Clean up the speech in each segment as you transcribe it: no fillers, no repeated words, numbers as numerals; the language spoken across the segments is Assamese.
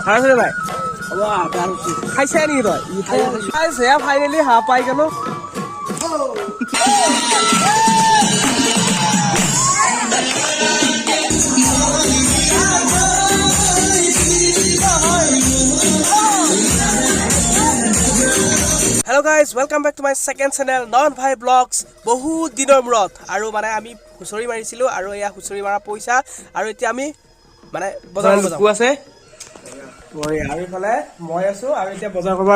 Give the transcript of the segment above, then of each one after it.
খাইছে নাই খাইছে নেকি তই খাইছে ফাইনেলি হাঁহ পাই গেলো Hello guys, welcome back to my second channel Non Bhai Vlogs. বহুত দিনৰ মূৰত আৰু মানে আমি হুচৰি মাৰিছিলো আৰু এয়া হুচৰি মাৰা পইচা আৰু এতিয়া আমি মানে বজাৰ কৰিব আছে আৰু ইফালে মই আছো আৰু এতিয়া বজাৰ কৰিব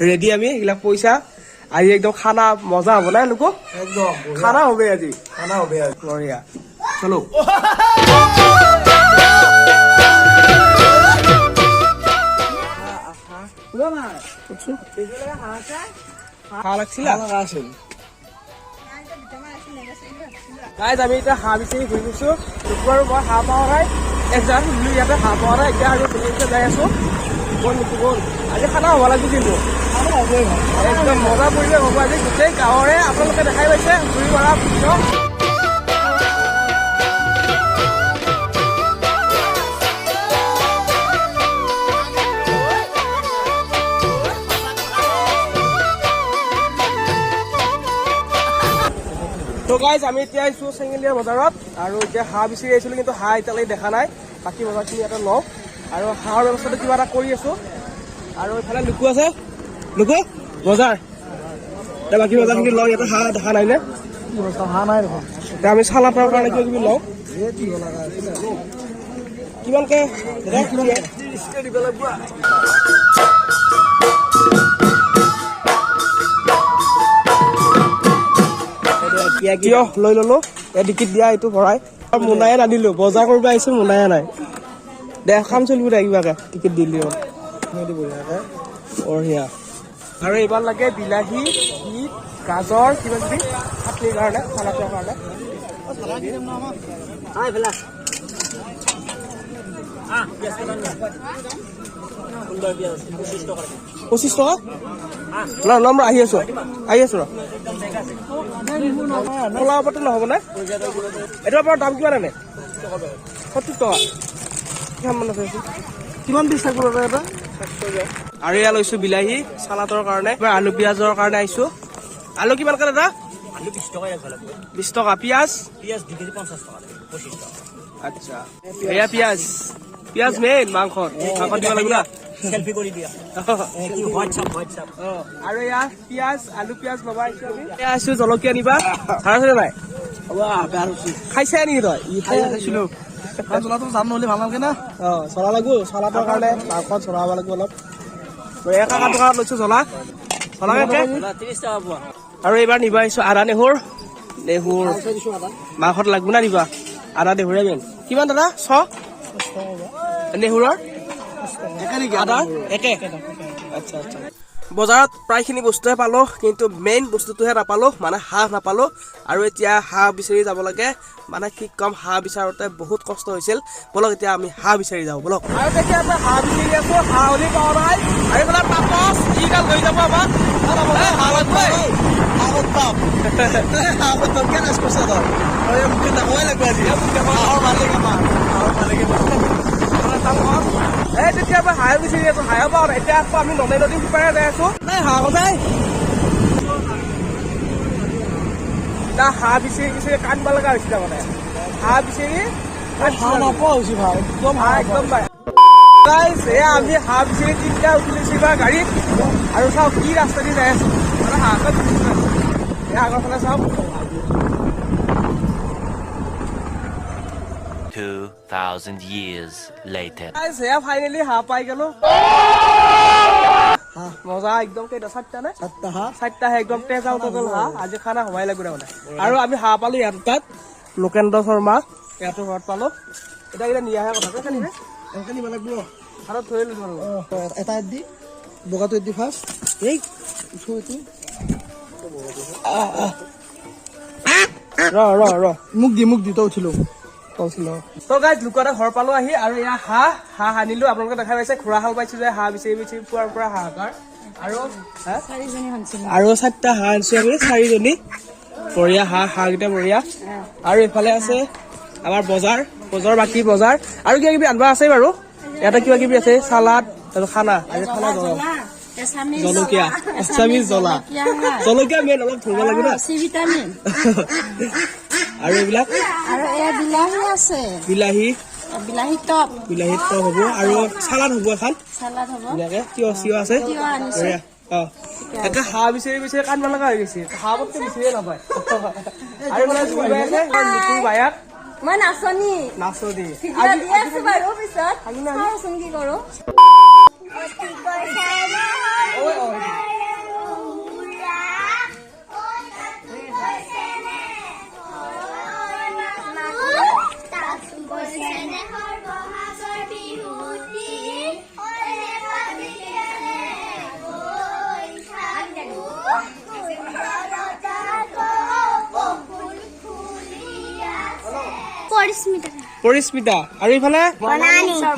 ৰেডি আমি এগুলা পইচা আজি একদম খানা মজা হ'ব না লোকো একদম খানা হবে আজি বঢ়িয়া চলো Guys, আমি এতিয়া হাঁহ বিচাৰি ঘূৰি গৈছো দুপৰ মই হাঁহ পাওঁ নাই একজন ইয়াতে হাঁহ পাওঁ নাই এতিয়া আৰু বেলেগকে যাই আছো গ'ল আজি খানা হ'ব লাগিব কিন্তু একদম মজা পৰিৱেশ হ'ব আজি গোটেই গাঁৱৰে আপোনালোকে দেখাই পাইছে ঘূৰি মৰা তো গাইজ আমি এতিয়া আহিছো চেঙেলীয়া বজাৰত আৰু এতিয়া হাঁহ বিচাৰি আহিছিলো কিন্তু হাঁহ এতিয়ালৈকে দেখা নাই বাকী বজাৰখিনি ইয়াতে লওঁ আৰু হাঁহৰ ব্যৱস্থাটো কিবা এটা কৰি আছো আৰু এইফালে লুকু আছে লুকু বজাৰ এতিয়া বাকী বজাৰখিনি লওঁ ইয়াতে হাঁহ দেখা নাই নে হাঁহ নাই দেখোন এতিয়া আমি চালাদৰ কাৰণে কিবা কিবি লওঁ কিমানকে দিব লাগিব কিয় লৈ ললো ডিকিত দিয়া এইটো ভৰাই মোনায়ে নানিলো বজাৰ কৰিব আহিছো মোনায়ে নাই দে কাম চলিব দে কিবাকে টিকেট দিলি বঢ়িয়া আৰু এইবাৰ লাগে বিলাহী বিট গাজৰ কিবা কিবি চাটনিৰ কাৰণে চালাডৰ কাৰণে 25 টকা লম আহি আছো ৰ কলা পাতো নহ'ব নে এইটো আপোনাৰ দাম কিমান আনে 70 টকা কিমান আছে কিমান পিছ থাকিব এটা আৰু এয়া লৈছো বিলাহী চালাডৰ কাৰণে আলু পিঁয়াজৰ কাৰণে আহিছো আলু কিমান কাৰণে দাদা আলু 20 টকা 20 টকা পিঁয়াজ 2 কেজি 50 টকা 25 টকা আচ্ছা এয়া পিঁয়াজ মেইন মাংস দিব লাগিব না সেলফি কৰি দিয়া হোৱাটছআপ আৰু এয়া পিঁয়াজ আলু পিঁয়াজ ল'বা আহিছো জলকীয়া নিবা খাইছে নাই খাইছে নেকি তই খাইছিলো চলাটো যাম নহ'লে ভাল নালাগে না চলা লাগিব চলাটোৰ কাৰণে মাংসত চলাব লাগিব অলপ 1 টকা লৈছো জ্বলা চলাকে 30 টকা পোৱা আৰু এইবাৰ নিবা আহিছো আদা নেহুৰ মাংসত লাগিব না নিবা আদা নেহুৰে মেইন কিমান দাদা 100 নেহুৰৰ আচ্ছা বজাৰত প্ৰায়খিনি বস্তুহে পালো কিন্তু মেইন বস্তুটোহে নাপালো মানে হাঁহ নাপালো আৰু এতিয়া হাঁহ বিচাৰি যাব লাগে মানে কি কম হাঁহ বিচাৰোতে বহুত কষ্ট হৈছিল বলক এতিয়া আমি হাঁহ বিচাৰি যাওঁ বলক আৰু তেতিয়া আমি হাঁহ বিচাৰি আছো হাঁহ হলি পাওঁ নাই আৰু এইফালে তাপস ইডাল লৈ যাব আমাক তেতিয়া মই হাঁহ বিচাৰি আছো হাঁহ পাওঁ এতিয়া আকৌ আমি নদী সিপাৰে যাই আছো নাই হাঁহ সদায় না হাঁহ বিচাৰি কান্দিব লগা হৈছিলে মানে হাঁহ বিচাৰি আমি হাঁহ বিচাৰি 3টা উঠিছো বা গাড়ীত আৰু চাওক কি ৰাস্তা দি যাই আছো মানে হাঁহত আগৰ ফালে চাওক 2000 years later. Finally হাঁহ পাই গেলো মজা একদম কেইটা 7টা নে 7টা একদম তেজ আউট হ'ল হাঁহ আজি খানা হমাই লাগিব মানে আৰু আমি হাঁহ পালো ইয়াত তাত লোকেন্দ্ৰ শৰ্মা ইয়াতো ঘৰত পালো এটা নিয়া আহে কথা কালিনে নিব লাগিব আৰু থৈ লৈছো এটা দি বগাটো দি ফাৰ্ষ্ট এই ৰ মুখ দি তো উঠিলো তো গাইজ লুকুৱাটা ঘৰ পালো আহি আৰু এয়া হাঁহ আনিলো আপোনালোকে দেখা পাইছে খুৰা হাল পাইছো যে হাঁহ বিচাৰি পুৱাৰ পৰা হাহাকাৰ আৰু 4টা হাঁহ আনিছো আমি 4জনী বঢ়িয়া হাঁহকেইটা বঢ়িয়া আৰু এইফালে আছে আমাৰ বজাৰ বাকী বজাৰ আৰু কিবা কিবি আনবা আছে বাৰু ইয়াতে কিবা কিবি আছে চালাড আৰু খানা আজি খানা গৰম জলকীয়া এছামিজ জলকীয়া মেইন অলপ ধৰিব লাগিব না চি ভিটামিন আৰু এইবিলাক আৰু এয়া বিলাহী আছে বিলাহী টপ হ'ব আৰু চালাড হ'ব এখন চালাড হ'ব ধুনীয়াকে তিয়হ আছে তিয়হ আনিছে একে হাঁহ বিচাৰি কান্দ লগা হৈ গৈছে হাঁহ বস্তু বিচাৰিয়ে নাপায় আৰু মানে জুই বাই আছে লুকুৰ বায়াক মই নাচনী নাচনী দি আছো বাৰু পিছত চাওচোন কি কৰো পৰিস্মিতা আৰু ইফালে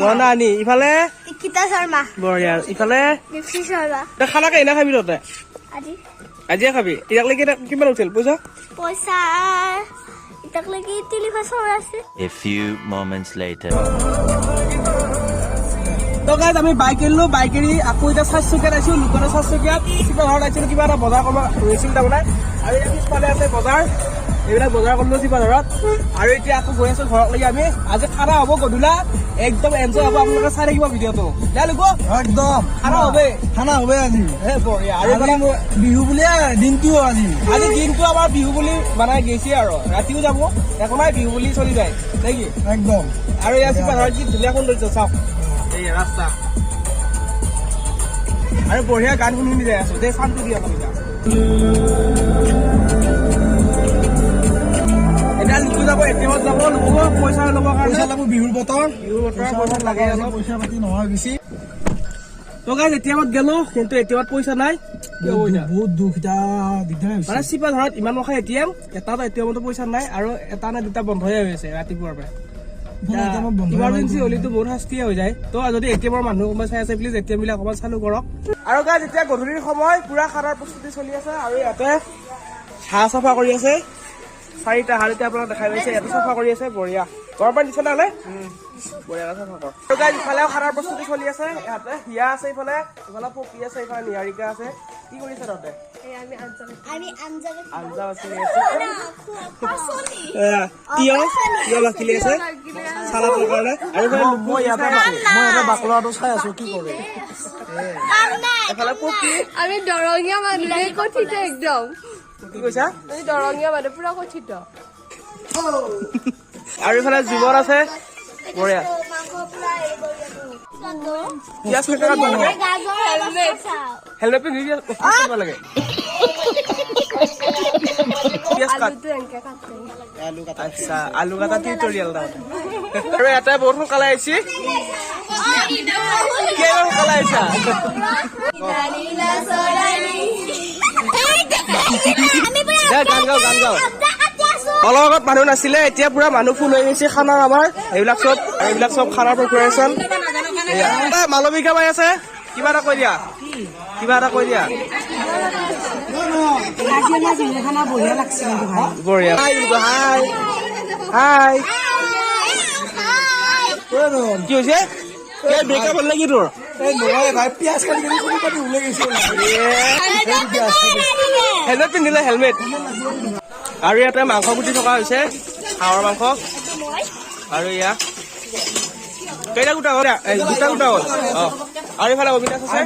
বনানী ইফালে নিকিতা শৰ্মা বঢ়িয়া ইফালে দীপ্তি শৰ্মা খানা কেইনা খাবি তহঁতে আজিয়ে খাবি এতিয়ালৈকে কিমান উঠিল পইচা এতিয়ালৈকে 3,000 আছে A few moments later. তো গাইজ আমি বাইক এৰিলো বাইক এৰি আকৌ এতিয়া 4চকীয়াত আছো লোকেলৰ 4চকীয়াত কিবা ঘৰত আহিছিলো কিবা এটা বজাৰ কৰিব হৈছিল তাৰমানে আৰু ইয়াত পিছফালে আছে বজাৰ এইবিলাক বজাৰ কৰিলো কিবা ঘৰত আৰু এতিয়া আকৌ গৈ আছো ঘৰত লাগি আমি আজি খানা হ'ব গধূলা একদম এনজয় হ'ব আপোনালোকে চাই থাকিব ভিডিঅ'টো দে লোক একদম খানা হবে আজি বঢ়িয়া আৰু বিহু বুলি দিনটো আজি দিনটো আমাৰ বিহু বুলি বনাই গৈছে আৰু ৰাতিও যাব একো নাই বিহু বুলি চলি যায় নেকি একদম আৰু ইয়াত কিবা ঘৰত কি ধুনীয়া সৌন্দৰ্য চাওক এই ৰাস্তা আৰু বঢ়িয়া গান শুনি যাই আছো দে চামটো দিয়া এতিয়া লুকু যাব এটিএমত যাব লুকুব পইচা ল'ব কাৰণে বিহুৰ বতৰ পইচা লাগে পইচা পাতি নহয় বেছি তো গাইজ এটিএমত গেলো কিন্তু এটিএমত পইচা নাই বহুত দুখ মানে চিপা ধৰত ইমান মখা এটিএম এটা এটিএমতো পইচা নাই আৰু এটা নে দুটা বন্ধই হৈ আছে ৰাতিপুৱাৰ পৰা ইমাৰ্জেঞ্চি হলেতো বহুত শাস্তিয়ে হৈ যায় তো যদি এটিএমৰ মানুহ কোনোবাই চাই আছে প্লিজ এটিএম বিলাক অকমান চালু কৰক আৰু গাইজ এতিয়া গধূলিৰ সময় পুৰা খানাৰ প্ৰস্তুতি চলি আছে আৰু ইয়াতে হাঁহ চাফা কৰি আছে 4টা হাঁহ এতিয়া আপোনাক দেখাই পাইছে ইয়াতে চাফা কৰি আছে বঢ়িয়া গৰম পানী দিছে নহ'লে বঢ়িয়া চাফা কৰ আৰু গাইজ ইফালেও খানাৰ প্ৰস্তুতি চলি আছে ইয়াতে হিয়া আছে ইফালে পপি আছে ইফালে নিহাৰিকা আছে কি কৰিছে তহঁতে আঞ্জা বাছি তিয়হ বাকিলি আছে চালাডৰ কাৰণে আৰু মই ইয়াতে বাকলাটো চাই আছো কি কৰে এফালে পপি আমি দৰঙীয়া মানুহ কথিত একদম কি কৈছা দৰঙীয়া মানুহ পুৰা কথিত আৰু ইফালে জীৱন আছে বঢ়িয়া পিঁয়াজ কেইটকা হেলমেট পিন্ধি দিব লাগে আচ্ছা আলু কাটা টিউটৰিয়েল আৰু এটাই বহুত সোনকালে আহিছে সোনকালে আহিছা গান গাও অলপ আগত মানুহ নাছিলে এতিয়া পুৰা মানুহ ফুল হৈ গৈছে খানাৰ আমাৰ এইবিলাক চব খানাৰ প্ৰিপাৰেচন মালবিকা বাই আছে কিবা এটা কৈ দিয়া বঢ়িয়া হাই কি হৈছে ব্ৰেকআপ হ'ল নেকি তোৰ হেলমেট পিন্ধিলে হেলমেট আৰু ইয়াতে মাংস কুটি থকা হৈছে হাঁহৰ মাংস আৰু ইয়া কেইটা গোটা হ'ল দুটা গোটা হ'ল আৰু ইফালে অবিনাশ আছে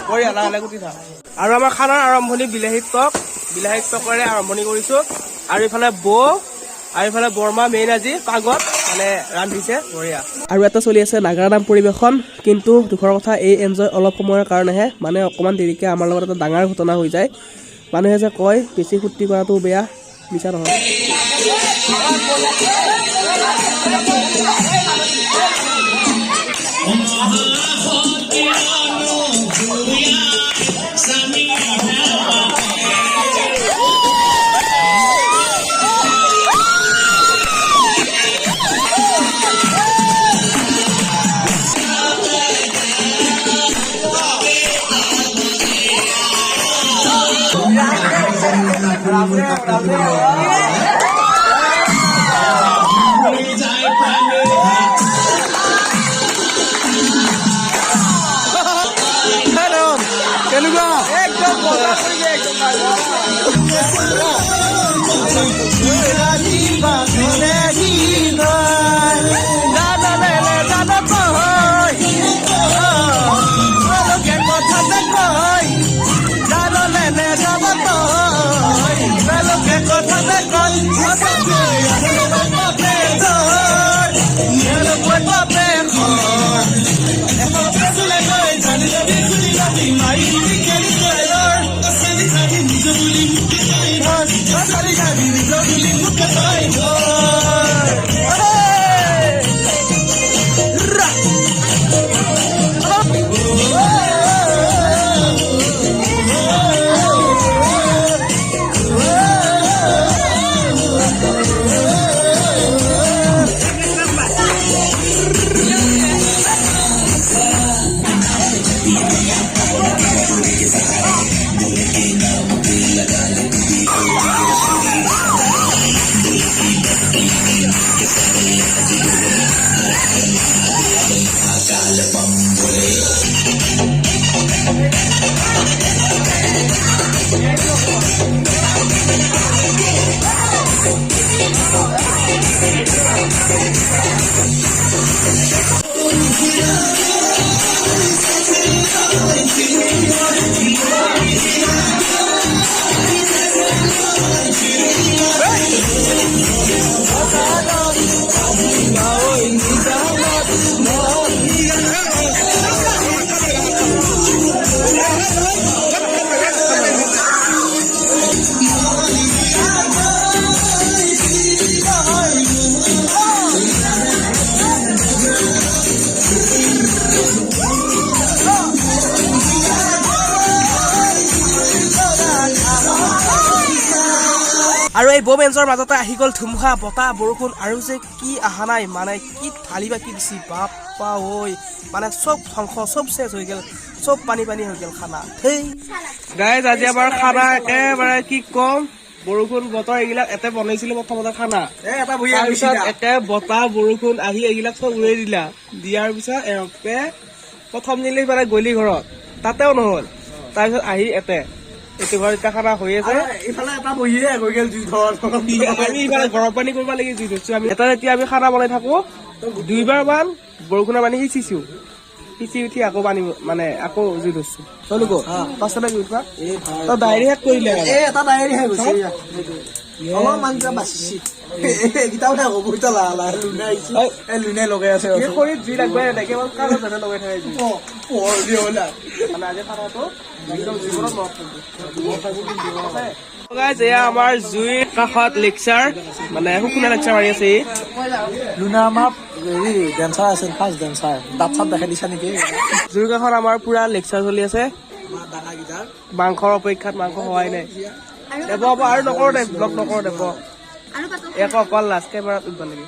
বঢ়িয়া লাহে কুটি থাক আৰু আমাৰ খানাৰ আৰম্ভণি বিলাহী টকেৰে আৰম্ভণি কৰিছো আৰু ইফালে আৰু ইফালে বৰমা মেইন আজি পাগত মানে ৰান্ধিছে বঢ়িয়া আৰু এটা চলি আছে নাগাৰা নাম পৰিৱেশন কিন্তু দুখৰ কথা এই এনজয় অলপ সময়ৰ কাৰণেহে মানে অকণমান দেৰিকৈ আমাৰ লগত এটা ডাঙৰ ঘটনা হৈ যায় মানুহে যে কয় বেছি ফূৰ্তি কৰাটো বেয়া মিছা নহয় আৰু এই বোমেঞ্চৰ মাজতে আহি গ'ল ধুমুহা বতাহ বৰষুণ আৰু যে কি অহা নাই মানে কি ঢালি বা কি দিছি বাপ্পা ঐ মানে চব ধ্বংস চব চেচ হৈ গ'ল চব পানী পানী হৈ গ'ল খানা গাইজ আজি আমাৰ খানা একেবাৰে কি কম বৰষুণ বতৰ এইবিলাক এতে বনাইছিলো প্ৰথমতে খানা তাৰপিছত একে বতাহ বৰষুণ আহি এইবিলাক চব উৰাই দিলা দিয়াৰ পিছত এওঁকে প্ৰথম নিলে মানে গলি ঘৰত তাতেও নহ'ল তাৰপিছত আহি এতে এইটো ঘৰ এতিয়া খানা হৈ আছে ইফালে এটা বহিয়ে হৈ গ'ল জুই ধৰ আমি ইফালে গৰম পানী কৰিব লাগি জুই ধৰিছো আমি এটা যেতিয়া আমি খানা বনাই থাকো 2বাৰ মান বৰষুণৰ পানী সিঁচিছো সিঁচি উঠি আকৌ পানী মানে আকৌ জুই ধৰিছো চলো পাছতে জুই উঠা তই ডায়েৰী শেষ কৰিলে এটা ডায়েৰী শেষ হৈছে অলপমান বাচিছি এইকেইটাও শেষ হ'ব এতিয়া লাহে লাহে লুনাই আহিছে লুনাই লগাই আছে খৰিত জুই লাগবে এনেকে কাগজ যাতে লগাই থাকে পোহৰ দিয়া হ'লা মানে আজি খানাটো একদম জীৱনত আমাৰ জুইৰ কাষত লেকচাৰ মানে শুকুনা লেকচাৰ মাৰি আছে লুনা আমাৰ হেৰি ডেন্সাৰ আছিল ফাৰ্ষ্ট ডেন্সাৰ দাঁত চাপ দেখাই দিছা নেকি জুইৰ কাষত আমাৰ পুৰা লেকচাৰ চলি আছে মাংসৰ অপেক্ষাত মাংস হোৱাই নাই দেৱ আৰু নকৰো দে ব্লগ নকৰো দেৱ এক অকল লাষ্ট কেমেৰাত উঠিব লাগে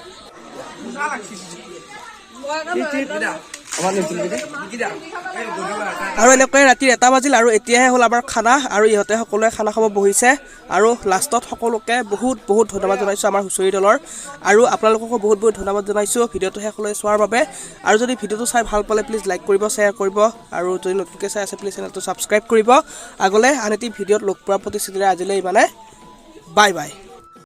আৰু এনেকৈ ৰাতি 1টা বাজিল আৰু এতিয়াহে হ'ল আমাৰ খানা আৰু ইহঁতে সকলোৱে খানা খাব বহিছে আৰু লাষ্টত সকলোকে বহুত বহুত ধন্যবাদ জনাইছোঁ আমাৰ হুঁচৰি দলৰ আৰু আপোনালোককো বহুত বহুত ধন্যবাদ জনাইছোঁ ভিডিঅ'টো শেষলৈ চোৱাৰ বাবে আৰু যদি ভিডিঅ'টো চাই ভাল পালে প্লিজ লাইক কৰিব শ্বেয়াৰ কৰিব আৰু যদি নতুনকৈ চাই আছে প্লিজ চেনেলটো ছাবস্ক্ৰাইব কৰিব আগলৈ আন এটি ভিডিঅ'ত লগ পোৱাৰ প্ৰতিশ্ৰুতিৰে আজিলৈ মানে বাই বাই